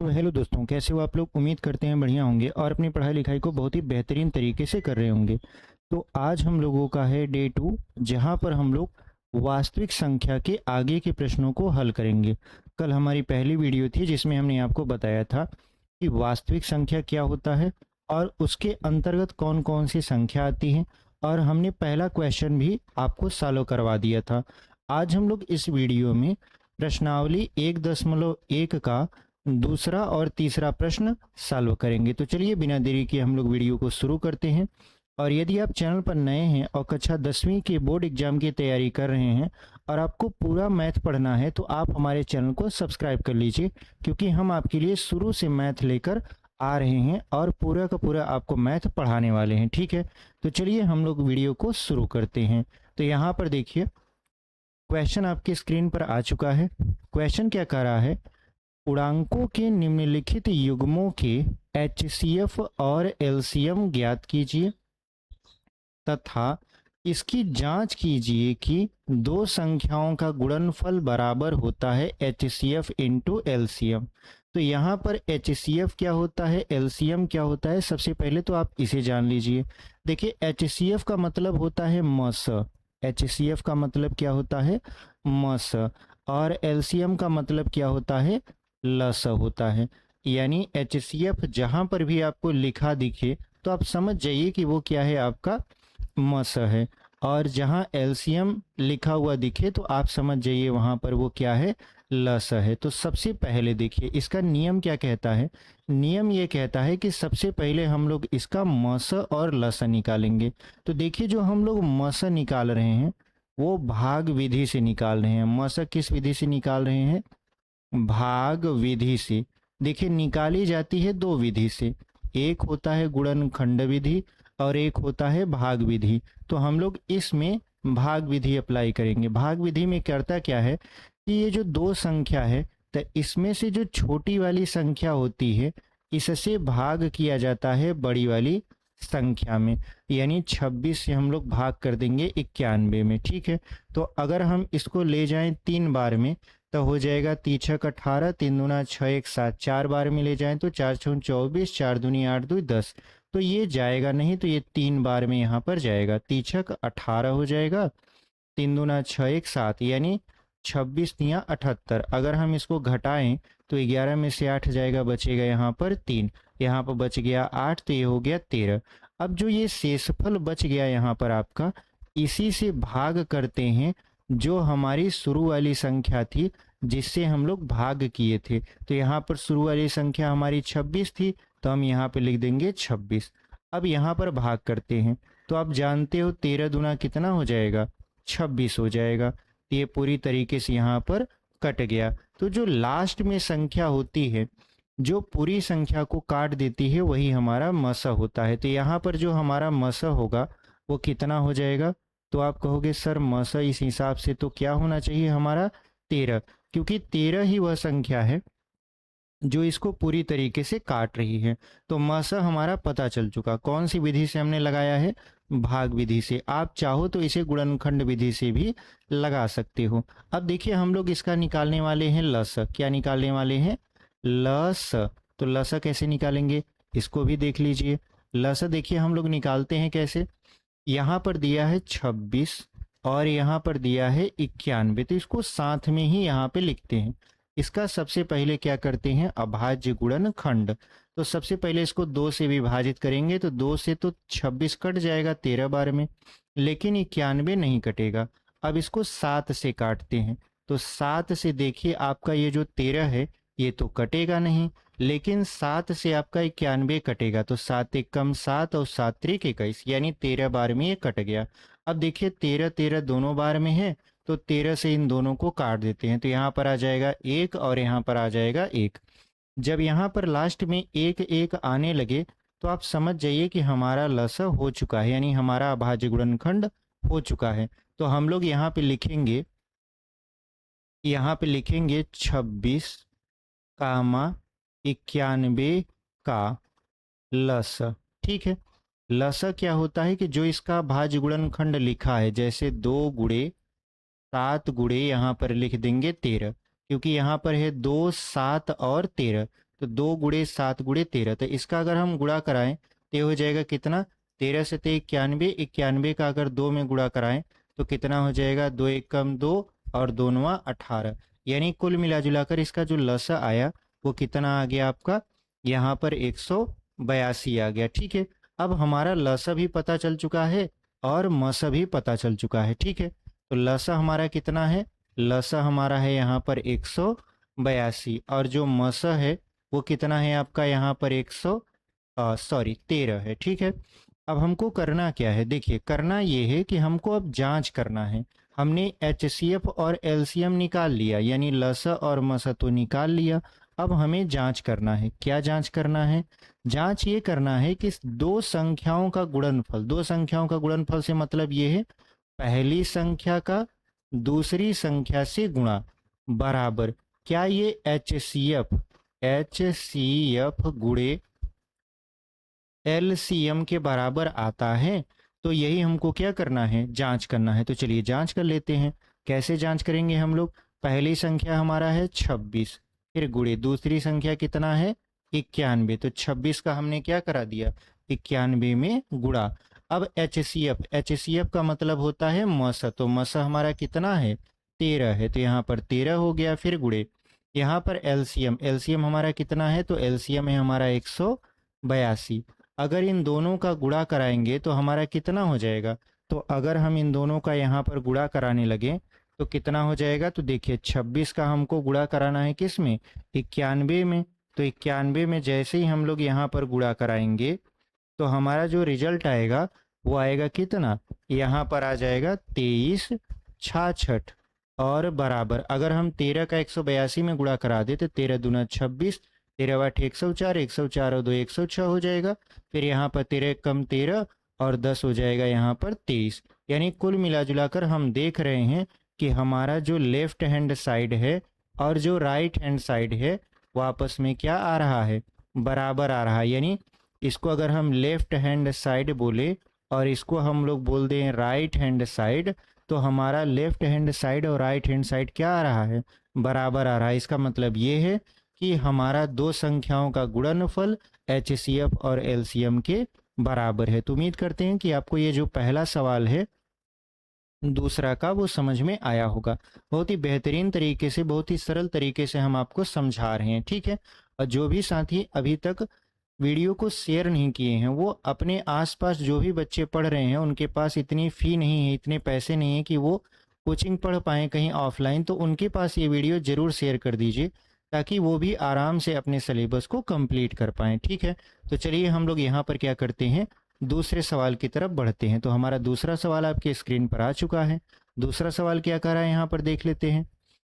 तो हेलो दोस्तों, कैसे हो आप लोग। उम्मीद करते हैं बढ़िया होंगे और अपनी पढ़ाई लिखाई को बहुत ही बेहतरीन तरीके से कर रहे होंगे। तो आज हम लोगों का है डे 2, जहां पर हम लोग वास्तविक संख्या के आगे के प्रश्नों को हल करेंगे। कल हमारी पहली वीडियो थी जिसमें हमने आपको बताया था कि वास्तविक संख्या क्या होता है और उसके अंतर्गत कौन कौन सी संख्या आती है, और हमने पहला क्वेश्चन भी आपको सॉल्व करवा दिया था। आज हम लोग इस वीडियो में प्रश्नावली 1.1 का दूसरा और तीसरा प्रश्न सॉल्व करेंगे। तो चलिए बिना देरी के हम लोग वीडियो को शुरू करते हैं। और यदि आप चैनल पर नए हैं और कक्षा 10वीं के बोर्ड एग्जाम की तैयारी कर रहे हैं और आपको पूरा मैथ पढ़ना है, तो आप हमारे चैनल को सब्सक्राइब कर लीजिए, क्योंकि हम आपके लिए शुरू से मैथ लेकर आ रहे हैं और पूरा का पूरा आपको मैथ पढ़ाने वाले हैं। ठीक है, तो चलिए हम लोग वीडियो को शुरू करते हैं। तो यहाँ पर देखिए, क्वेश्चन आपके स्क्रीन पर आ चुका है। क्वेश्चन क्या कह रहा है, पूर्णांकों के निम्नलिखित युग्मों के एचसीएफ और एलसीएम ज्ञात कीजिए तथा इसकी जांच कीजिए कि दो संख्याओं का गुणनफल बराबर होता है एचसीएफ इंटू एलसीएम। तो यहाँ पर एचसीएफ क्या होता है, एलसीएम क्या होता है, सबसे पहले तो आप इसे जान लीजिए। देखिए, एचसीएफ का मतलब होता है मस। एचसीएफ का मतलब क्या होता है, मस। और एलसीएम का मतलब क्या होता है, लस होता है। यानी एचसीएफ जहां पर भी आपको लिखा दिखे तो आप समझ जाइए कि वो क्या है, आपका मस है। और जहां एलसीएम लिखा हुआ दिखे तो आप समझ जाइए वहां पर वो क्या है, लस है। तो सबसे पहले देखिए इसका नियम क्या कहता है। नियम ये कहता है कि सबसे पहले हम लोग इसका मस और लस निकालेंगे। तो देखिए, जो हम लोग मस निकाल रहे हैं वो भाग विधि से निकाल रहे हैं। मस किस विधि से निकाल रहे हैं, भाग विधि से। देखिए, निकाली जाती है दो विधि से, एक होता है गुणनखंड विधि और एक होता है भाग विधि। तो हम लोग इसमें भाग विधि अप्लाई करेंगे। भाग विधि में करता क्या है कि ये जो दो संख्या है, तो इसमें से जो छोटी वाली संख्या होती है इससे भाग किया जाता है बड़ी वाली संख्या में। यानी 26 से हम लोग भाग कर देंगे 91 में। ठीक है, तो अगर हम इसको ले जाएं 3 बार में तो हो जाएगा 3×6 18, 3 दूना 6 1 7। 4 बार में ले जाएं तो 4×6 24, 4 दूनी 8 2 10। तो ये जाएगा नहीं, तो ये 3 बार में यहाँ पर जाएगा। 3×6 18 हो जाएगा, 3 दूना 6 1 7, यानी 26 तिया 78। अगर हम इसको घटाएं तो 11 में से 8 जाएगा, बचेगा यहाँ पर 3, यहाँ पर बच गया 8, तो ये हो गया 13। अब जो ये शेषफल बच गया यहाँ पर आपका, इसी से भाग करते हैं जो हमारी शुरू वाली संख्या थी जिससे हम लोग भाग किए थे। तो यहाँ पर शुरू वाली संख्या हमारी 26 थी, तो हम यहाँ पे लिख देंगे 26। अब यहाँ पर भाग करते हैं तो आप जानते हो 13 दूना कितना हो जाएगा, 26 हो जाएगा। तो ये पूरी तरीके से यहाँ पर कट गया। तो जो लास्ट में संख्या होती है जो पूरी संख्या को काट देती है वही हमारा मस होता है। तो यहाँ पर जो हमारा मस होगा वो कितना हो जाएगा, तो आप कहोगे सर मस इस हिसाब से तो क्या होना चाहिए हमारा 13, क्योंकि 13 ही वह संख्या है जो इसको पूरी तरीके से काट रही है। तो मस हमारा पता चल चुका। कौन सी विधि से हमने लगाया है, भाग विधि से। आप चाहो तो इसे गुणनखंड विधि से भी लगा सकते हो। अब देखिए, हम लोग इसका निकालने वाले हैं लस। क्या निकालने वाले हैं, लस। तो लस कैसे निकालेंगे, इसको भी देख लीजिए। लस देखिए हम लोग निकालते हैं कैसे, यहाँ पर दिया है 26 और यहाँ पर दिया है 91, तो इसको साथ में ही यहाँ पे लिखते हैं। इसका सबसे पहले क्या करते हैं, अभाज्य गुणनखंड। तो सबसे पहले इसको 2 से विभाजित करेंगे, तो 2 से तो 26 कट जाएगा 13 बार में, लेकिन 91 नहीं कटेगा। अब इसको 7 से काटते हैं, तो 7 से देखिए आपका ये जो 13 है ये तो कटेगा नहीं, लेकिन 7 से आपका 91 कटेगा। तो 7 एकम 7 और 7 त्रिक 21, यानी 13 बार में ये कट गया। अब देखिए 13 13 दोनों बार में है, तो 13 से इन दोनों को काट देते हैं, तो यहाँ पर आ जाएगा 1 और यहाँ पर आ जाएगा 1। जब यहाँ पर लास्ट में 1 1 आने लगे तो आप समझ जाइए कि हमारा लस हो चुका है, यानी हमारा अभाज्य गुणनखंड हो चुका है। तो हम लोग यहाँ पे लिखेंगे, 26 कामा 91 का लस। ठीक है, लस क्या होता है कि जो इसका भाज्य गुणनखंड लिखा है, जैसे 2 गुणे 7 गुणे यहाँ पर लिख देंगे 13, क्योंकि यहाँ पर है 2 7 और 13, तो 2 गुणे 7 गुणे 13, तो इसका अगर हम गुणा कराएं तो ये हो जाएगा कितना, 13 से 91, 91 का अगर 2 में गुणा कराएं तो कितना हो जाएगा, 2 एकम 2 और 2 नवा 18, यानी कुल मिला जुलाकर इसका जो लसा आया वो कितना आ गया आपका, यहाँ पर 182 आ गया। ठीक है, अब हमारा लसा भी पता चल चुका है और मसा भी पता चल चुका है। ठीक है, तो लसा हमारा कितना है, लसा हमारा है यहाँ पर 182 और जो मसा है वो कितना है आपका यहाँ पर 13 है। ठीक है, अब हमको करना क्या है, देखिए करना ये है कि हमको अब जांच करना है। हमने HCF और LCM निकाल लिया, यानी लसा और मसा तो निकाल लिया। अब हमें जांच करना है, क्या जांच करना है, जांच ये करना है कि दो संख्याओं का गुणनफल, दो संख्याओं का गुणनफल से मतलब ये है पहली संख्या का दूसरी संख्या से गुणा बराबर, क्या ये HCF गुणे LCM के बराबर आता है। तो यही हमको क्या करना है, जांच करना है। तो चलिए जांच कर लेते हैं। कैसे जांच करेंगे हम लोग, पहली संख्या हमारा है 26, फिर गुणे दूसरी संख्या कितना है 91, तो 26 का हमने क्या करा दिया 91 में गुणा। अब HCF का मतलब होता है मसा, तो मसा हमारा कितना है 13 है, तो यहाँ पर 13 हो गया, फिर गुणे यहाँ पर LCM हमारा कितना है, तो LCM है हमारा 182। अगर इन दोनों का गुणा कराएंगे तो हमारा कितना हो जाएगा, तो अगर हम इन दोनों का यहाँ पर गुणा कराने लगे तो कितना हो जाएगा, तो देखिए 26 का हमको गुणा कराना है किस में 91 में, तो 91 में जैसे ही हम लोग यहाँ पर गुणा कराएंगे तो हमारा जो रिजल्ट आएगा वो आएगा कितना, यहाँ पर आ जाएगा 2366 और बराबर। अगर हम 13 का 182 में गुणा करा दे तो 13 दूना 26, 13 वाट 104, 104 और 2 106 हो जाएगा। फिर यहाँ पर 13 कम 13 और 10 हो जाएगा यहाँ पर 23। यानी कुल मिला जुलाकर हम देख रहे हैं कि हमारा जो लेफ्ट हैंड साइड है और जो राइट हैंड साइड है वो आपस में क्या आ रहा है, बराबर आ रहा है। यानी इसको अगर हम लेफ्ट हैंड साइड बोले और इसको हम लोग बोल दें राइट हैंड साइड, तो हमारा लेफ्ट हैंड साइड और राइट हैंड साइड क्या आ रहा है, बराबर आ रहा है। इसका मतलब ये है कि हमारा दो संख्याओं का गुणनफल HCF और LCM के बराबर है। तो उम्मीद करते हैं कि आपको ये जो पहला सवाल है दूसरा का वो समझ में आया होगा। बहुत ही बेहतरीन तरीके से, बहुत ही सरल तरीके से हम आपको समझा रहे हैं। ठीक है, और जो भी साथी अभी तक वीडियो को शेयर नहीं किए हैं वो अपने आसपास जो भी बच्चे पढ़ रहे हैं उनके पास इतनी फ़ी नहीं है, इतने पैसे नहीं है कि वो कोचिंग पढ़ पाएँ कहीं ऑफलाइन, तो उनके पास ये वीडियो ज़रूर शेयर कर दीजिए ताकि वो भी आराम से अपने सिलेबस को कंप्लीट कर पाएँ। ठीक है, तो चलिए हम लोग यहाँ पर क्या करते हैं, दूसरे सवाल की तरफ बढ़ते हैं। तो हमारा दूसरा सवाल आपके स्क्रीन पर आ चुका है। दूसरा सवाल क्या कह रहा है यहाँ पर देख लेते हैं।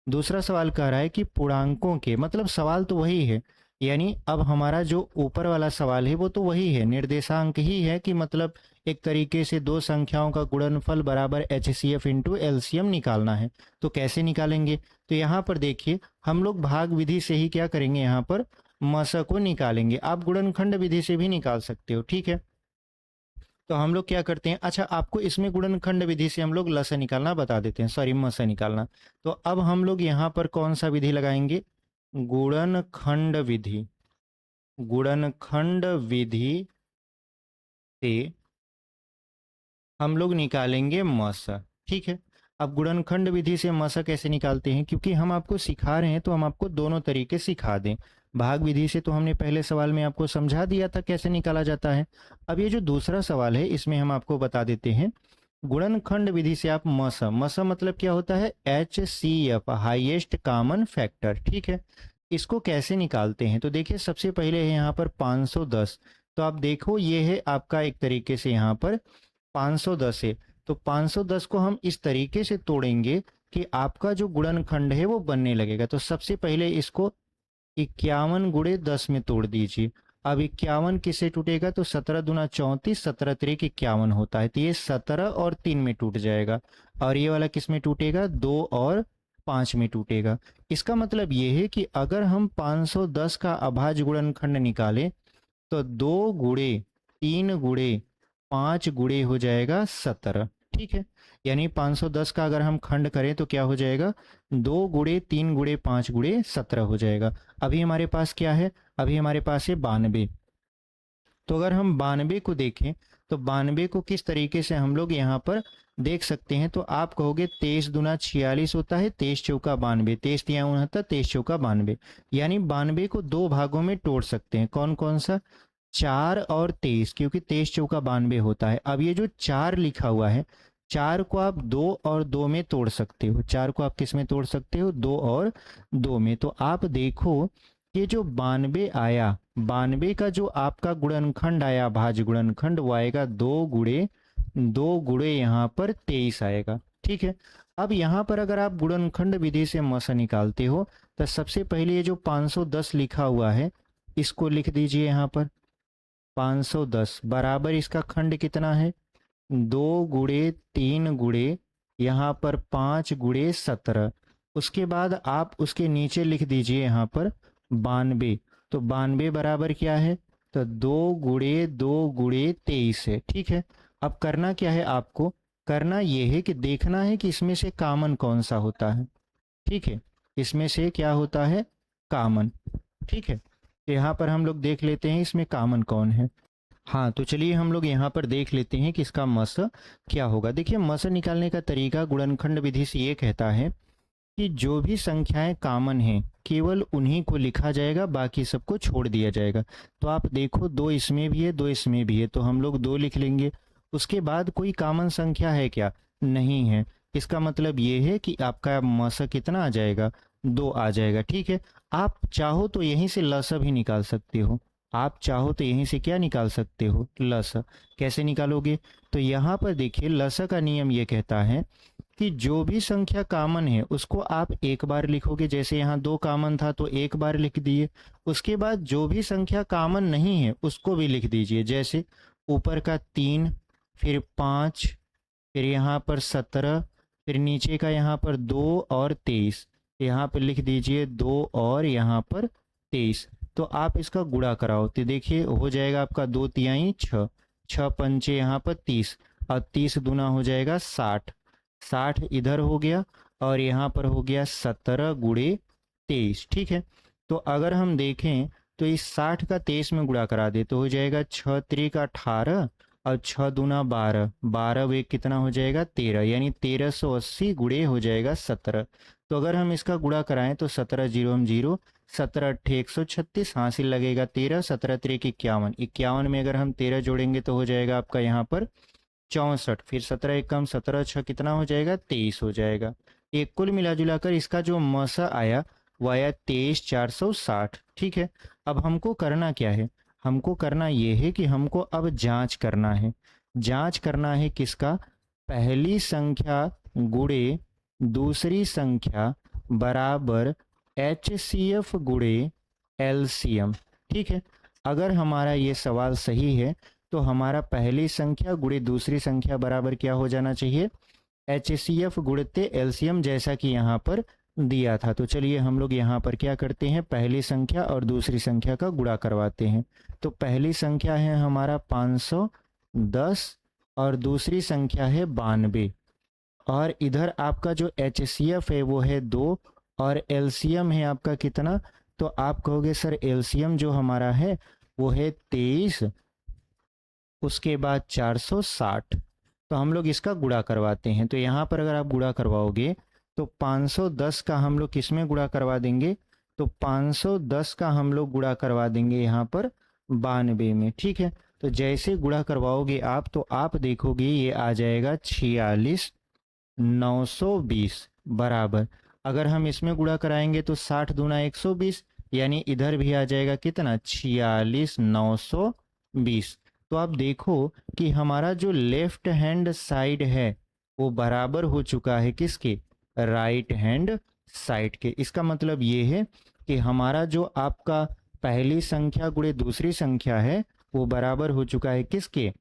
दूसरा सवाल कह रहा है कि पूर्णांकों के, मतलब सवाल तो वही है, यानी अब हमारा जो ऊपर वाला सवाल है वो तो वही है, निर्देशांक ही है कि मतलब एक तरीके से दो संख्याओं का गुणनफल बराबर HCF इंटू LCM निकालना है। तो कैसे निकालेंगे, तो यहाँ पर देखिए हम लोग भाग विधि से ही क्या करेंगे, यहाँ पर मसा को निकालेंगे। आप गुणनखंड विधि से भी निकाल सकते हो। ठीक है, तो हम लोग क्या करते हैं, अच्छा आपको इसमें गुणनखंड विधि से हम लोग लसा निकालना बता देते हैं, सॉरी मसा निकालना। तो अब हम लोग यहाँ पर कौन सा विधि लगाएंगे, गुणनखंड विधि। गुणनखंड विधि से हम लोग निकालेंगे मसा। ठीक है, अब गुणनखंड विधि से मसा कैसे निकालते हैं, क्योंकि हम आपको सिखा रहे हैं तो हम आपको दोनों तरीके सिखा दें। भाग विधि से तो हमने पहले सवाल में आपको समझा दिया था कैसे निकाला जाता है। अब ये जो दूसरा सवाल है इसमें हम आपको बता देते हैं गुणनखंड विधि से आप मसा, मसा मतलब क्या होता है HCF, हाईएस्ट कॉमन फैक्टर। ठीक है, इसको कैसे निकालते हैं, तो देखिए सबसे पहले है यहाँ पर 510। तो आप देखो ये है आपका एक तरीके से यहाँ पर 510 है, तो 510 को हम इस तरीके से तोड़ेंगे कि आपका जो गुणनखंड है वो बनने लगेगा। तो सबसे पहले इसको 51 गुणे 10 में तोड़ दीजिए। अब 51 किससे टूटेगा, तो 17 दूना 34, 17 तिरिक 51 होता है, तो ये 17 और 3 में टूट जाएगा। और ये वाला किस में टूटेगा, 2 और 5 में टूटेगा। इसका मतलब ये है कि अगर हम 510 का अभाज्य गुणनखंड निकालें तो 2 गुणे 3 गुणे 5 गुणे हो जाएगा 17। ठीक है। यानी 510 का अगर हम खंड करें तो क्या हो जाएगा, 2 गुणे 3 गुणे 5 गुणे 17 हो जाएगा। अभी हमारे पास क्या है, अभी हमारे पास है 92। तो अगर हम 92 को देखें तो 92 को किस तरीके से हम लोग यहाँ पर देख सकते हैं, तो आप कहोगे 23 दूना 46 होता है, 23 चौका 92, 23 तिया 69, 23 चौका 92। यानी 92 को दो भागों में तोड़ सकते हैं, कौन कौन सा, 4 और 23, क्योंकि 23 चौका 92 होता है। अब ये जो 4 लिखा हुआ है, 4 को आप 2 और 2 में तोड़ सकते हो, 4 को आप किस में तोड़ सकते हो, 2 और 2 में। तो आप देखो ये जो 92 आया, 92 का जो आपका गुणनखंड आया, भाज्य गुणनखंड, वो आएगा 2 गुणे यहाँ पर 23 आएगा। ठीक है। अब यहाँ पर अगर आप गुणनखंड विधि से मस निकालते हो तो सबसे पहले ये जो 510 लिखा हुआ है इसको लिख दीजिए यहाँ पर। 510 बराबर इसका खंड कितना है, 2 गुणे 3 गुणे यहाँ पर 5 गुणे 17। उसके बाद आप उसके नीचे लिख दीजिए यहाँ पर 92। तो 92 बराबर क्या है, तो 2 गुणे 23 है। ठीक है। अब करना क्या है, आपको करना यह है कि देखना है कि इसमें से कॉमन कौन सा होता है। ठीक है, इसमें से क्या होता है, कॉमन। ठीक है, तो यहाँ पर हम लोग देख लेते हैं इसमें कॉमन कौन है। हाँ, तो चलिए हम लोग यहाँ पर देख लेते हैं कि इसका मस क्या होगा। देखिए मस निकालने का तरीका गुणनखंड विधि से ये कहता है कि जो भी संख्याएं कॉमन हैं केवल उन्हीं को लिखा जाएगा, बाकी सबको छोड़ दिया जाएगा। तो आप देखो 2 इसमें भी है, 2 इसमें भी है, तो हम लोग 2 लिख लेंगे। उसके बाद कोई कॉमन संख्या है क्या, नहीं है। इसका मतलब ये है कि आपका मस कितना आ जाएगा, 2 आ जाएगा। ठीक है। आप चाहो तो यहीं से लस भी निकाल सकते हो, आप चाहो तो यहीं से क्या निकाल सकते हो, लस। कैसे निकालोगे, तो यहाँ पर देखिए लस का नियम ये कहता है कि जो भी संख्या कॉमन है उसको आप एक बार लिखोगे, जैसे यहाँ 2 कॉमन था तो एक बार लिख दिए। उसके बाद जो भी संख्या कॉमन नहीं है उसको भी लिख दीजिए, जैसे ऊपर का 3, फिर 5, फिर यहाँ पर 17, फिर नीचे का यहाँ पर 2 और 23, यहाँ पर लिख दीजिए 2 और यहाँ पर 23। तो आप इसका गुणा कराओ तो देखिए हो जाएगा आपका 2 तिहाई 6, 6 पंचे यहाँ पर 30, और 30 दूना हो जाएगा 60, 60 इधर हो गया, और यहाँ पर हो गया 17 गुणे 23। ठीक है। तो अगर हम देखें तो इस 60 का 23 में गुणा करा दे तो हो जाएगा 6 त्रिक 18, और 6 दूना 12, 12 वे कितना हो जाएगा 13, यानी 1380 गुणे हो जाएगा 17। तो अगर हम इसका गुणा कराएं तो 17 जीरो हम जीरो, 17 अट्ठे 136, हासिल लगेगा 13, 17 त्रिक 51, 51 में अगर हम 13 जोड़ेंगे तो हो जाएगा आपका यहाँ पर 64, फिर 17 एकम 17 6 कितना हो जाएगा 23 हो जाएगा। एक कुल मिला जुला कर इसका जो मसा आया वो आया 23460। ठीक है। अब हमको करना क्या है, हमको करना ये है कि हमको अब जांच करना है, जांच करना है किसका, पहली संख्या गुणे दूसरी संख्या बराबर HCF गुणे LCM। ठीक है। अगर हमारा ये सवाल सही है तो हमारा पहली संख्या गुणे दूसरी संख्या बराबर क्या हो जाना चाहिए, HCF गुणते LCM, जैसा कि यहाँ पर दिया था। तो चलिए हम लोग यहाँ पर क्या करते हैं, पहली संख्या और दूसरी संख्या का गुणा करवाते हैं। तो पहली संख्या है हमारा 510 और दूसरी संख्या है 92, और इधर आपका जो HCF है वो है 2 और LCM है आपका कितना, तो आप कहोगे सर LCM जो हमारा है वो है 23, उसके बाद 460। तो हम लोग इसका गुणा करवाते हैं। तो यहाँ पर अगर आप गुणा करवाओगे तो 510 का हम लोग किस में गुणा करवा देंगे, तो 510 का हम लोग गुणा करवा देंगे यहाँ पर 92 में। ठीक है। तो जैसे गुणा करवाओगे आप तो आप देखोगे ये आ जाएगा 46920 बराबर, अगर हम इसमें गुणा कराएंगे तो 60 दूना 120, यानी इधर भी आ जाएगा कितना 46920। तो आप देखो कि हमारा जो लेफ्ट हैंड साइड है वो बराबर हो चुका है किसके, राइट हैंड साइड के। इसका मतलब ये है कि हमारा जो आपका पहली संख्या गुणे दूसरी संख्या है वो बराबर हो चुका है किसके,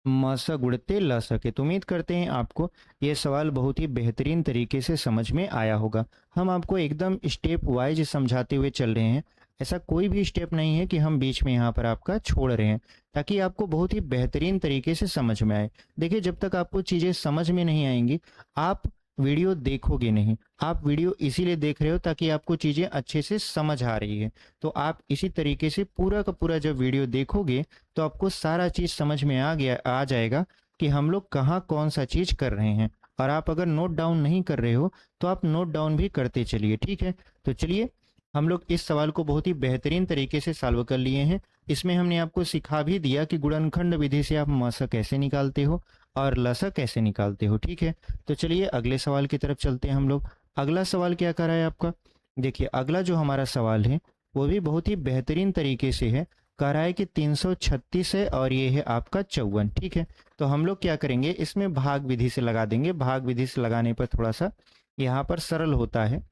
मस गुणते लस के। तो उम्मीद करते हैं आपको ये सवाल बहुत ही बेहतरीन तरीके से समझ में आया होगा। हम आपको एकदम स्टेप वाइज समझाते हुए चल रहे हैं, ऐसा कोई भी स्टेप नहीं है कि हम बीच में यहाँ पर आपका छोड़ रहे हैं, ताकि आपको बहुत ही बेहतरीन तरीके से समझ में आए। देखिए, जब तक आपको चीज़ें समझ में नहीं आएंगी, आप वीडियो देखोगे नहीं। आप वीडियो इसीलिए देख रहे हो ताकि आपको चीज़ें अच्छे से समझ आ रही है। तो आप इसी तरीके से पूरा का पूरा जब वीडियो देखोगे, तो आपको सारा चीज़ समझ में आ जाएगा कि हम लोग कहाँ कौन सा चीज़ कर रहे हैं। और आप अगर नोट डाउन नहीं कर रहे हो, तो आप नोट डाउन भी करते चलिए, ठीक है। तो चलिए, हम लोग इस सवाल को बहुत ही बेहतरीन तरीके से सॉल्व कर लिए हैं। इसमें हमने आपको सिखा भी दिया कि गुणनखंड विधि से आप मसा कैसे निकालते हो और लसा कैसे निकालते हो, ठीक है। तो चलिए अगले सवाल की तरफ चलते हैं हम लोग। अगला सवाल क्या कर रहा है आपका? देखिए, अगला जो हमारा सवाल है वो भी बहुत ही बेहतरीन तरीके से है। कह रहा है कि 336 है और ये है आपका 54, ठीक है। तो हम लोग क्या करेंगे, इसमें भाग विधि से लगा देंगे। भाग विधि से लगाने पर थोड़ा सा यहाँ पर सरल होता है।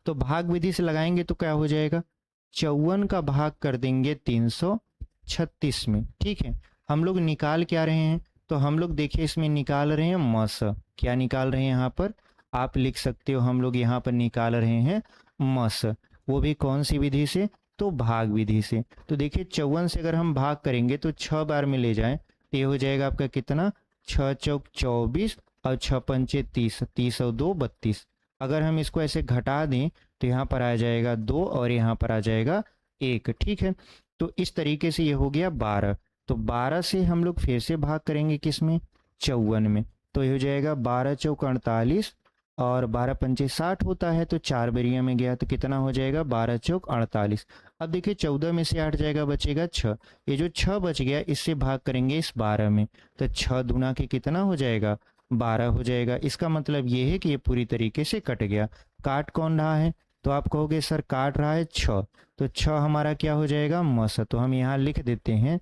तो भाग विधि से लगाएंगे तो क्या हो जाएगा, 54 का भाग कर देंगे 336 में, ठीक है। हम लोग निकाल क्या रहे हैं, तो हम लोग देखिए इसमें निकाल रहे हैं मस। क्या निकाल रहे हैं यहाँ पर, आप लिख सकते हो, हम लोग यहाँ पर निकाल रहे हैं मस। वो भी कौन सी विधि से, तो भाग विधि से। तो देखिए 54 से अगर हम भाग करेंगे तो 6 बार में ले जाएं तो ये हो जाएगा आपका कितना, 6 चौक 24 और 6 पंचे 30, 30 और 2 32। अगर हम इसको ऐसे घटा दें तो यहाँ पर आ जाएगा 2 और यहाँ पर आ जाएगा 1, ठीक है। तो इस तरीके से ये हो गया 12। तो 12 से हम लोग फिर से भाग करेंगे किस में, 54 में। तो ये हो जाएगा 12 चौक 48 और 12 पंचे 60 होता है, तो 4 बेरिया में गया तो कितना हो जाएगा, 12 चौक 48। अब देखिए 14 में से 8 जाएगा, बचेगा 6। ये जो 6 बच गया इससे भाग करेंगे इस 12 में, तो 6 दूना के कितना हो जाएगा, 12 हो जाएगा। इसका मतलब ये है कि ये पूरी तरीके से कट गया। काट कौन रहा है, तो आप कहोगे सर काट रहा है 6, तो 6 हमारा क्या हो जाएगा, मस। तो हम यहाँ लिख देते हैं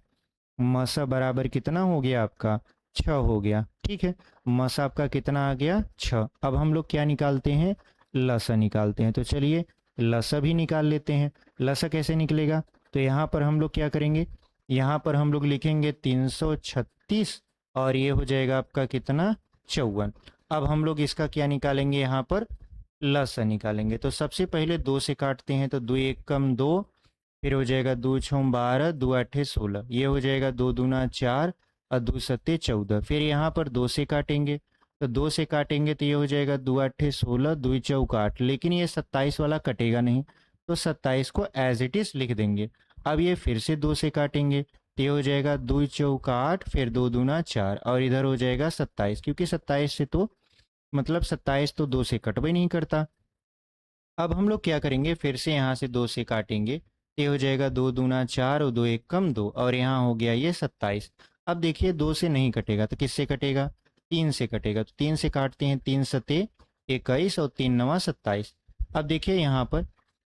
मस बराबर कितना हो गया आपका, 6 हो गया, ठीक है। मस आपका कितना आ गया, 6। अब हम लोग क्या निकालते हैं, लसा निकालते हैं। तो चलिए लसा भी निकाल लेते हैं। लसा कैसे निकलेगा, तो यहाँ पर हम लोग क्या करेंगे, यहाँ पर हम लोग लिखेंगे 336 और ये हो जाएगा आपका कितना, 54। अब हम लोग इसका क्या निकालेंगे, यहाँ पर लसा निकालेंगे। तो सबसे पहले 2 से काटते हैं, तो 2 एक कम 2, फिर हो जाएगा 2 छम 12, 2 आठे 16, ये हो जाएगा 2 दूना 4 और 2 सत्ते 14। फिर यहाँ पर 2 से काटेंगे, तो 2 से काटेंगे तो ये हो जाएगा 2 आठे 16, 2 चौक 8, लेकिन ये 27 वाला कटेगा नहीं, तो 27 को एज इट इज लिख देंगे। अब ये फिर से 2 से काटेंगे तो ये हो जाएगा 2 चौक 8, फिर 2 दूना 4 और इधर हो जाएगा 27, क्योंकि 27 से तो मतलब 27 तो 2 से कट भी नहीं करता। अब हम लोग क्या करेंगे, फिर से यहाँ से 2 से काटेंगे, ये हो जाएगा 2 दूना 4 और 2 एक कम 2 और यहाँ हो गया ये 27। अब देखिए 2 से नहीं कटेगा तो किससे कटेगा, 3 से कटेगा। तो 3 से काटते हैं, 3 सते 21 और 3 नवा 27। अब देखिए यहाँ पर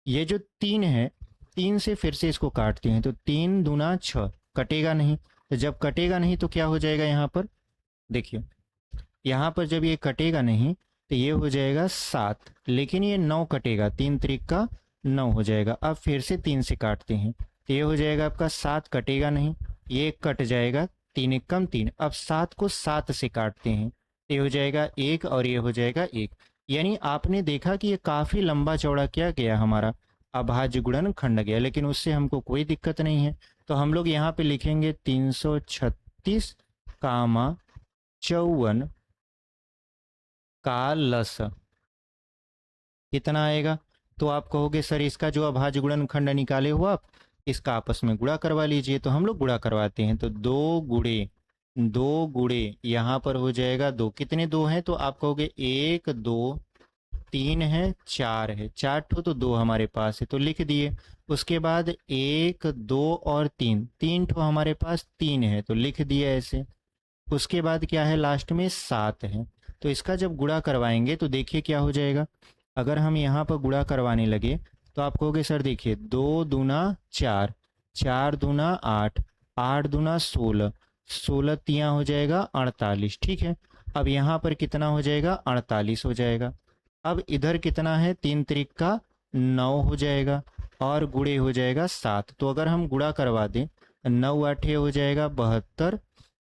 ये जो 3 है, 3 से फिर से इसको काटते हैं, तो 3 दूना 6, कटेगा नहीं। तो जब कटेगा नहीं तो क्या हो जाएगा, यहाँ पर देखिए, यहाँ पर जब ये कटेगा नहीं तो ये हो जाएगा 7, लेकिन ये 9 कटेगा, 3 त्रिक का 9 हो जाएगा। अब फिर से 3 से काटते हैं तो ये हो जाएगा आपका 7, कटेगा नहीं, ये कट जाएगा, 3 एक कम 3। अब 7 को 7 से काटते हैं तो ये हो जाएगा 1 और ये हो जाएगा 1। यानी आपने देखा कि ये काफ़ी लंबा चौड़ा क्या गया, हमारा अभाज्य गुणन खंड गया, लेकिन उससे हमको कोई दिक्कत नहीं है। तो हम लोग यहाँ पे लिखेंगे 336 कामा 54 का लस कितना आएगा। तो आप कहोगे सर इसका जो अभाज्य गुणनखंड निकाले हो आप, इसका आपस में गुणा करवा लीजिए। तो हम लोग गुणा करवाते हैं, तो 2 गुणे यहाँ पर हो जाएगा 2, कितने 2 हैं, तो आप कहोगे 1 2 3 है 4 है, 4 ठो तो 2 हमारे पास है तो लिख दिए। उसके बाद 1 2 और 3, 3 ठो हमारे पास 3 है तो लिख दिए ऐसे। उसके बाद क्या है, लास्ट में 7 है। तो इसका जब गुणा करवाएंगे तो देखिए क्या हो जाएगा। अगर हम यहाँ पर गुणा करवाने लगे तो आप कहोगे सर देखिए 2 दूना 4, 4 दूना 8, 8 दूना 16, 16 तिया हो जाएगा 48, ठीक है। अब यहाँ पर कितना हो जाएगा, 48 हो जाएगा। अब इधर कितना है, 3 त्रिक का 9 हो जाएगा और गुणे हो जाएगा 7। तो अगर हम गुणा करवा दें, 9 आठे हो जाएगा 72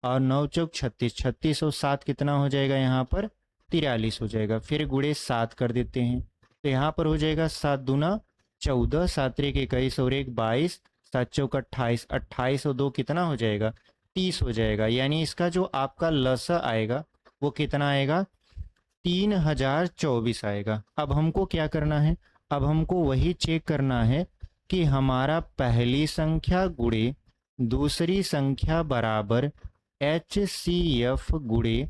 और 9 चौक 36, 36 और 7 कितना हो जाएगा यहाँ पर, 43 हो जाएगा। फिर गुणे 7 कर देते हैं तो यहाँ पर हो जाएगा 7 दूना 14, 7 त्रिक 21 और 1 22, 7 चौक 28, 28 और 2 कितना हो जाएगा, 30 हो जाएगा। यानी इसका जो आपका लसा आएगा वो कितना आएगा, 3024 आएगा। अब हमको क्या करना है, अब हमको वही चेक करना है कि हमारा पहली संख्या गुणे दूसरी संख्या बराबर HCF गुणे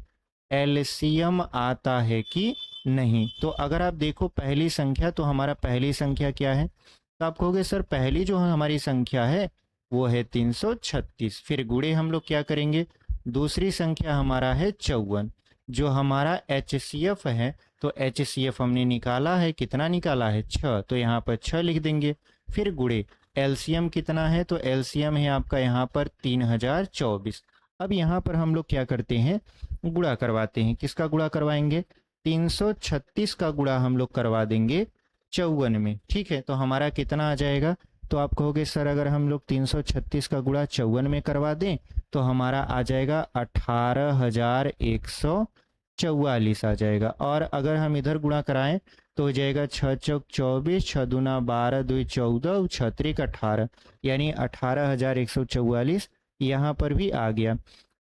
एलसीएम आता है कि नहीं। तो अगर आप देखो पहली संख्या, तो हमारा पहली संख्या क्या है, तो आप कहोगे सर पहली जो हमारी संख्या है वो है 336। फिर गुणे हम लोग क्या करेंगे, दूसरी संख्या हमारा है 54, जो हमारा HCF है, तो HCF हमने निकाला है, कितना निकाला है 6, तो यहाँ पर 6 लिख देंगे। फिर गुणे एलसीएम कितना है, तो एलसीएम है आपका यहाँ पर 3024। अब यहाँ पर हम लोग क्या करते हैं, गुणा करवाते हैं। किसका गुणा करवाएंगे, 336 का गुणा हम लोग करवा देंगे 54 में। ठीक है, तो हमारा कितना आ जाएगा, तो आप कहोगे सर अगर हम लोग 336 का गुणा 54 में करवा दें तो हमारा आ जाएगा 18,144 आ जाएगा। और अगर हम इधर गुणा कराएं तो हो जाएगा 6 चौक 24, 6 दूना 12, 2 14, 6 त्रिक 18, यानी 18,144 यहाँ पर भी आ गया।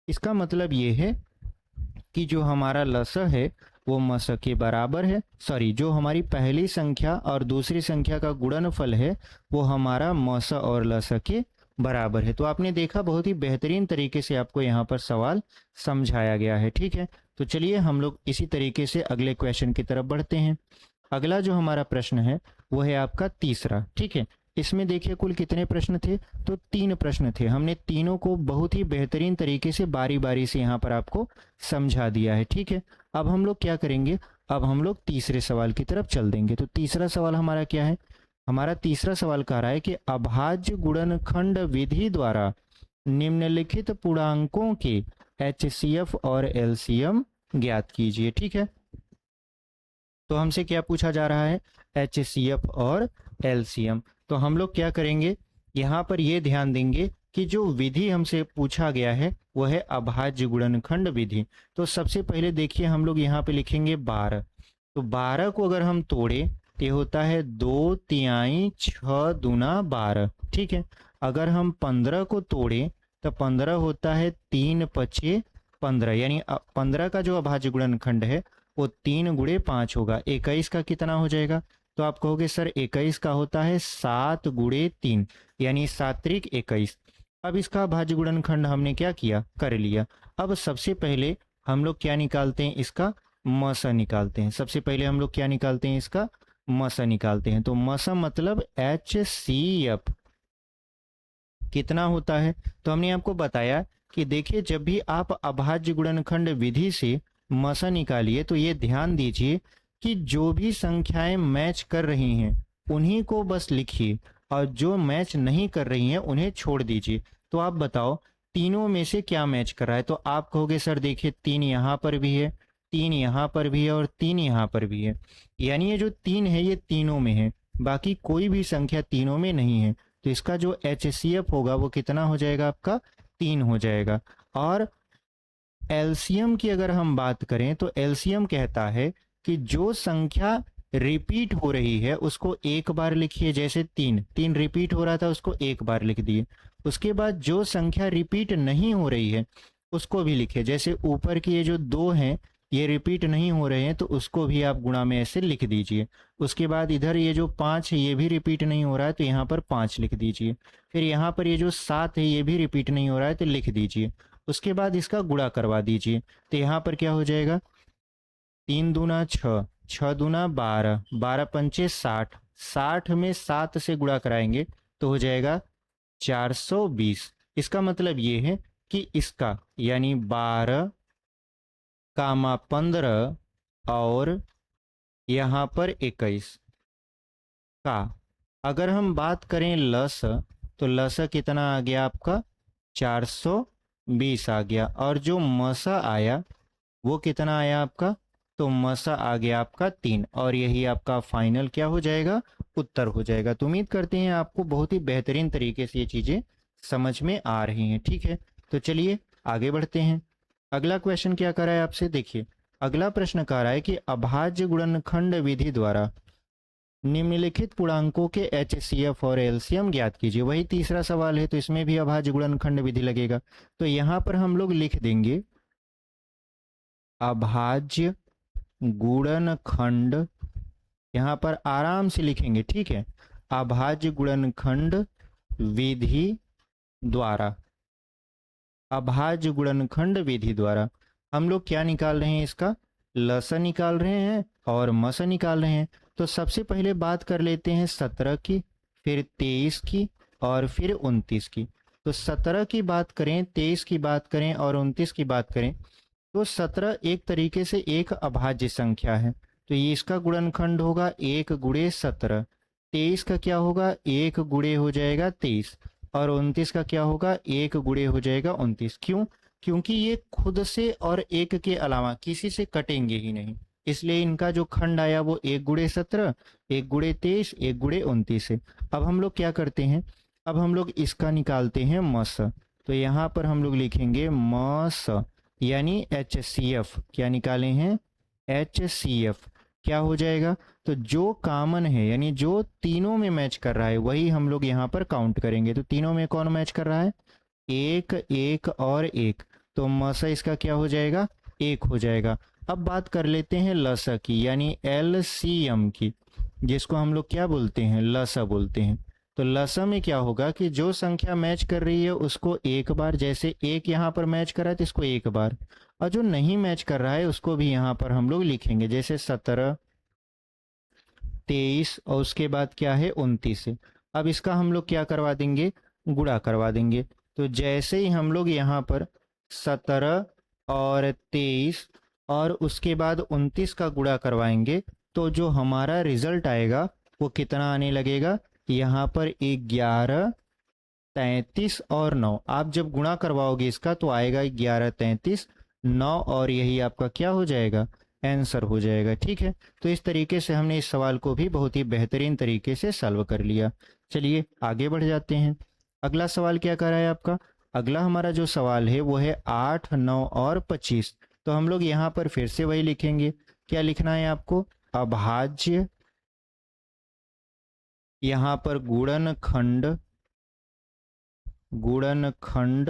इसका मतलब ये है कि जो हमारा लस है वो मस के बराबर है, सॉरी जो हमारी पहली संख्या और दूसरी संख्या का गुणनफल है वो हमारा मस और लस के बराबर है। तो आपने देखा बहुत ही बेहतरीन तरीके से आपको यहाँ पर सवाल समझाया गया है। ठीक है, तो चलिए हम लोग इसी तरीके से अगले क्वेश्चन की तरफ बढ़ते हैं। अगला जो हमारा प्रश्न है वो है आपका तीसरा। ठीक है, इसमें देखिए कुल कितने प्रश्न थे, तो 3 प्रश्न थे। हमने तीनों को बहुत ही बेहतरीन तरीके से बारी बारी से यहाँ पर आपको समझा दिया है। ठीक है, अब हम लोग क्या करेंगे, अब हम लोग तीसरे सवाल की तरफ चल देंगे। तो तीसरा सवाल हमारा क्या है, हमारा तीसरा सवाल कह रहा है कि अभाज्य गुणनखंड विधि द्वारा निम्नलिखित पूर्णांकों के HCF और LCM ज्ञात कीजिए। ठीक है, तो हमसे क्या पूछा जा रहा है, HCF और LCM। तो हम लोग क्या करेंगे, यहाँ पर ये ध्यान देंगे कि जो विधि हमसे पूछा गया है वह है अभाज्य गुणनखंड विधि। तो सबसे पहले देखिए हम लोग यहाँ पे लिखेंगे 12। तो 12 को अगर हम तोड़े तो ये होता है 2 तिहाई 6 दूना 12। ठीक है, अगर हम 15 को तोड़े तो 15 होता है 3 पचे 15, यानी 15 का जो अभाज्य गुणनखंड है वो 3 गुणे 5 होगा। 21 का कितना हो जाएगा, तो आप कहोगे सर 21 का होता है 7 गुणे 3, यानी 7 त्रिक 21। अब इसका भाज्य गुणनखंड हमने क्या किया, कर लिया। अब सबसे पहले हम लोग क्या निकालते हैं, इसका मसा निकालते हैं। सबसे पहले हम लोग क्या निकालते हैं, इसका मसा निकालते हैं। तो मसा मतलब HCF कितना होता है, तो हमने आपको बताया कि देखिए जब भी आप अभाज्य गुणनखंड विधि से मसा निकालिए तो ये ध्यान दीजिए कि जो भी संख्याएं मैच कर रही हैं उन्हीं को बस लिखिए और जो मैच नहीं कर रही हैं उन्हें छोड़ दीजिए। तो आप बताओ तीनों में से क्या मैच कर रहा है, तो आप कहोगे सर देखिए 3 यहाँ पर भी है, 3 यहाँ पर भी है और 3 यहाँ पर भी है, यानी ये जो 3 है ये तीनों में है, बाकी कोई भी संख्या तीनों में नहीं है। तो इसका जो HCF होगा वो कितना हो जाएगा, आपका 3 हो जाएगा। और एलसीएम की अगर हम बात करें तो एलसीएम कहता है कि जो संख्या रिपीट हो रही है उसको एक बार लिखिए, जैसे 3 रिपीट हो रहा था उसको एक बार लिख दिए। उसके बाद जो संख्या रिपीट नहीं हो रही है उसको भी लिखिए, जैसे ऊपर की ये जो 2 हैं ये रिपीट नहीं हो रहे हैं तो उसको भी आप गुणा में ऐसे लिख दीजिए। उसके बाद इधर ये जो 5 है ये भी रिपीट नहीं हो रहा है तो यहाँ पर 5 लिख दीजिए। फिर यहाँ पर ये जो 7 है ये भी रिपीट नहीं हो रहा है तो लिख दीजिए। उसके बाद इसका गुणा करवा दीजिए, तो यहाँ पर क्या हो जाएगा, 3 दूना 6, 6 दूना 12, 12 पंचे 60, 60 में 7 से गुणा कराएंगे तो हो जाएगा 420। इसका मतलब ये है कि इसका यानी 12 कामा 15 और यहाँ पर 21 का अगर हम बात करें लस, तो लस कितना आ गया आपका 420 आ गया। और जो मसा आया वो कितना आया आपका, तो मसा आ गया आपका 3, और यही आपका फाइनल क्या हो जाएगा, उत्तर हो जाएगा। तो उम्मीद करते हैं आपको बहुत ही बेहतरीन तरीके से ये चीज़ें समझ में आ रही हैं। ठीक है, तो चलिए आगे बढ़ते हैं। अगला क्वेश्चन क्या कर रहा है आपसे, देखिए अगला प्रश्न कह रहा है कि अभाज्य गुणनखंड विधि द्वारा निम्नलिखित पूर्णांकों के HCF और LCM ज्ञात कीजिए। वही तीसरा सवाल है, तो इसमें भी अभाज्य गुणनखंड विधि लगेगा। तो यहाँ पर हम लोग लिख देंगे अभाज्य गुणनखंड, यहाँ पर आराम से लिखेंगे, ठीक है। अभाज्य गुणनखंड विधि द्वारा, अभाज्य गुणनखंड विधि द्वारा हम लोग क्या निकाल रहे हैं, इसका लस निकाल रहे हैं और मस निकाल रहे हैं। तो सबसे पहले बात कर लेते हैं 17 की, फिर 23 की और फिर 29 की। तो 17 की बात करें, 23 की बात करें और 29 की बात करें, तो 17 एक तरीके से एक अभाज्य संख्या है, तो ये इसका गुणनखंड होगा 1 गुणे 17। 23 का क्या होगा, 1 गुणे हो जाएगा 23, और 29 का क्या होगा, 1 गुणे हो जाएगा 29। क्यों? क्योंकि ये खुद से और एक के अलावा किसी से कटेंगे ही नहीं, इसलिए इनका जो खंड आया वो 1 गुणे 17, 1 गुणे 23, 1 गुणे 29 है। अब हम लोग क्या करते हैं, अब हम लोग इसका निकालते हैं मस। तो यहाँ पर हम लोग लिखेंगे मस यानी HCF। क्या निकाले हैं, HCF। क्या हो जाएगा, तो जो कॉमन है यानी जो तीनों में मैच कर रहा है वही हम लोग यहाँ पर काउंट करेंगे। तो तीनों में कौन मैच कर रहा है, 1 1 और 1, तो मसा इसका क्या हो जाएगा, 1 हो जाएगा। अब बात कर लेते हैं लसा की यानी LCM की, जिसको हम लोग क्या बोलते हैं, लसा बोलते हैं। तो लसा में क्या होगा कि जो संख्या मैच कर रही है उसको एक बार, जैसे 1 यहाँ पर मैच कर रहा है तो इसको एक बार, और जो नहीं मैच कर रहा है उसको भी यहाँ पर हम लोग लिखेंगे, जैसे 17, 23 और उसके बाद क्या है 29 है। अब इसका हम लोग क्या करवा देंगे, गुणा करवा देंगे। तो जैसे ही हम लोग यहाँ पर 17 और 23 और उसके बाद 29 का गुणा करवाएंगे, तो जो हमारा रिजल्ट आएगा वो कितना आने लगेगा, यहाँ पर 11, 33 और 9। आप जब गुणा करवाओगे इसका तो आएगा 11, 33, 9 और यही आपका क्या हो जाएगा, आंसर हो जाएगा, ठीक है। तो इस तरीके से हमने इस सवाल को भी बहुत ही बेहतरीन तरीके से सॉल्व कर लिया। चलिए आगे बढ़ जाते हैं। अगला सवाल क्या कर रहा है आपका, अगला हमारा जो सवाल है वो है 8, 9 और 25। तो हम लोग यहाँ पर फिर से वही लिखेंगे। क्या लिखना है आपको, अभाज्य, यहाँ पर गुणनखंड, गुणनखंड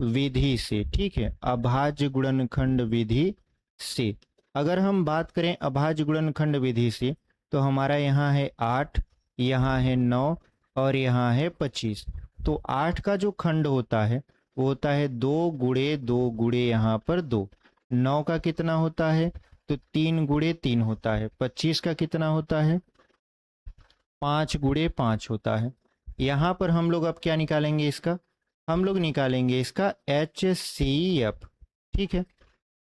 विधि से, ठीक है, अभाज्य गुणनखंड विधि से। अगर हम बात करें अभाज्य गुणनखंड विधि से, तो हमारा यहाँ है 8, यहाँ है 9 और यहाँ है 25। तो 8 का जो खंड होता है वो होता है 2 गुणे 2 गुणे यहाँ पर 2। 9 का कितना होता है, तो 3 गुणे 3 होता है। 25 का कितना होता है, 5 गुणे 5 होता है। यहाँ पर हम लोग अब क्या निकालेंगे, इसका हम लोग निकालेंगे इसका HCF, ठीक है,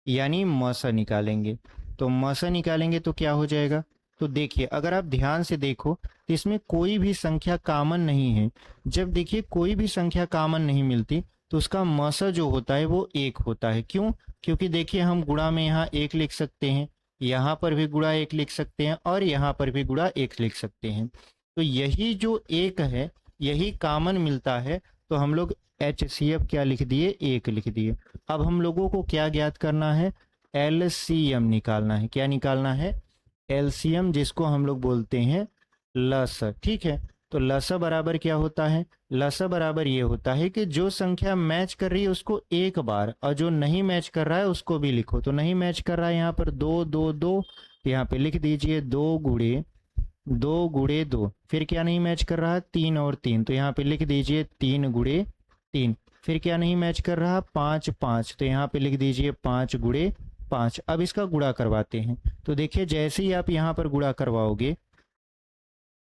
यानी मसा निकालेंगे। तो मसा निकालेंगे तो क्या हो जाएगा, तो देखिए अगर आप ध्यान से देखो तो इसमें कोई भी संख्या कॉमन नहीं है। जब देखिए कोई भी संख्या कॉमन नहीं मिलती तो उसका मसा जो होता है वो 1 होता है। क्यों, क्योंकि देखिए हम गुणा में यहाँ 1 लिख सकते हैं, यहाँ पर भी गुणा 1 लिख सकते हैं और यहाँ पर भी गुणा 1 लिख सकते हैं। तो यही जो 1 है यही कॉमन मिलता है, तो हम लोग HCF क्या लिख दिए, 1 लिख दिए। अब हम लोगों को क्या ज्ञात करना है, LCM निकालना है। क्या निकालना है, LCM, जिसको हम लोग बोलते हैं लस, ठीक है। तो लस बराबर क्या होता है, लस बराबर ये होता है कि जो संख्या मैच कर रही है उसको एक बार, और जो नहीं मैच कर रहा है उसको भी लिखो। तो नहीं मैच कर रहा है यहाँ पर 2 2 2, यहाँ पे लिख दीजिए 2 गुणे 2 गुणे 2। फिर क्या नहीं मैच कर रहा, 3 और 3, तो यहाँ पे लिख दीजिए 3 गुणे 3। फिर क्या नहीं मैच कर रहा, 5 5, तो यहाँ पे लिख दीजिए 5 गुणे 5। अब इसका गुणा करवाते हैं। तो देखिए जैसे ही आप यहाँ पर गुणा करवाओगे,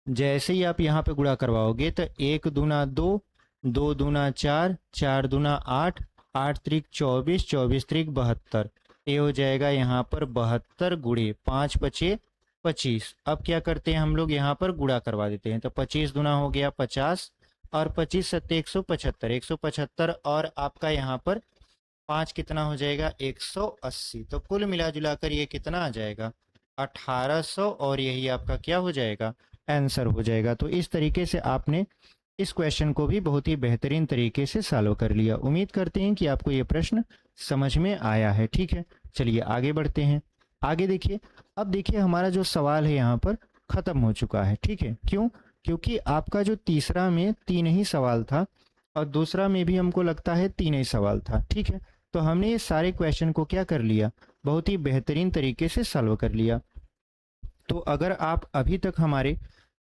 जैसे ही आप यहाँ पे गुणा करवाओगे तो 1 दूना 2, 2 दूना 4, 4 दूना 8, 8 त्रिक 24, 24 त्रिक 72। ये हो जाएगा यहाँ पर 72 गुणे 5 बचे 25। अब क्या करते हैं हम लोग यहाँ पर गुणा करवा देते हैं। तो 25 दूना हो गया 50 और 25 सत्ते 175, 175 और आपका यहाँ पर 5 कितना हो जाएगा, 180। तो कुल मिला जुला कर ये कितना आ जाएगा, 1800, और यही आपका क्या हो जाएगा, आंसर हो जाएगा। तो इस तरीके से आपने इस क्वेश्चन को भी बहुत ही बेहतरीन तरीके से सॉल्व कर लिया। उम्मीद करते हैं कि आपको ये प्रश्न समझ में आया है, ठीक है। चलिए आगे बढ़ते हैं। आगे देखिए, अब देखिए हमारा जो सवाल है यहाँ पर खत्म हो चुका है। ठीक है, क्यों? क्योंकि आपका जो तीसरा में 3 ही सवाल था और दूसरा में भी हमको लगता है 3 ही सवाल था। ठीक है, तो हमने ये सारे क्वेश्चन को क्या कर लिया, बहुत ही बेहतरीन तरीके से सॉल्व कर लिया। तो अगर आप अभी तक हमारे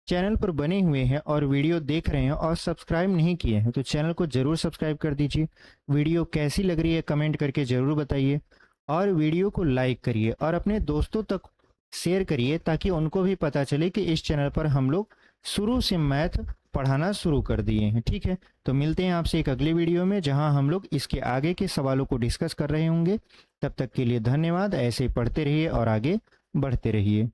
चैनल पर बने हुए हैं और वीडियो देख रहे हैं और सब्सक्राइब नहीं किए हैं तो चैनल को ज़रूर सब्सक्राइब कर दीजिए। वीडियो कैसी लग रही है कमेंट करके ज़रूर बताइए और वीडियो को लाइक करिए और अपने दोस्तों तक शेयर करिए ताकि उनको भी पता चले कि इस चैनल पर हम लोग शुरू से मैथ पढ़ाना शुरू कर दिए हैं। ठीक है, तो मिलते हैं आपसे एक अगले वीडियो में जहां हम लोग इसके आगे के सवालों को डिस्कस कर रहे होंगे। तब तक के लिए धन्यवाद। ऐसे ही पढ़ते रहिए और आगे बढ़ते रहिए।